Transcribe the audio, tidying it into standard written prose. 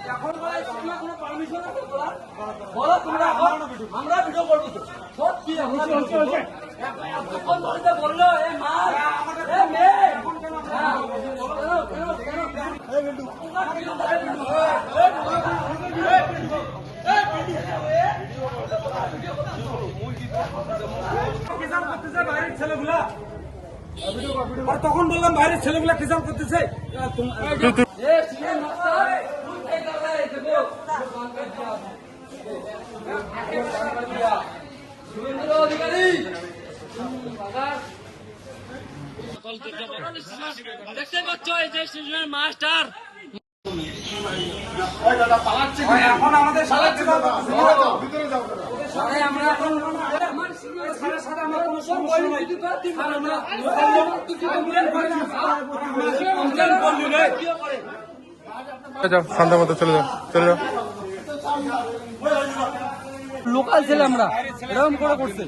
এখন কোনো পারমিশন আছে বলো তোমরা আমরা ভিডিও করবো তো সত্যি এখন বললো এ মা এ মেয়ে বাইরের ছেলেগুলা তখন বললাম বাইরের ছেলেগুলা কিসান করতেছে দেখতে পাচ্ছ এই যে সিজনের মাস্টার এখন আমাদের আমরা এখন শান্ত মতো চলে যাও চলে যাও। লোকাল ছেলে আমরা এরকম করে করছে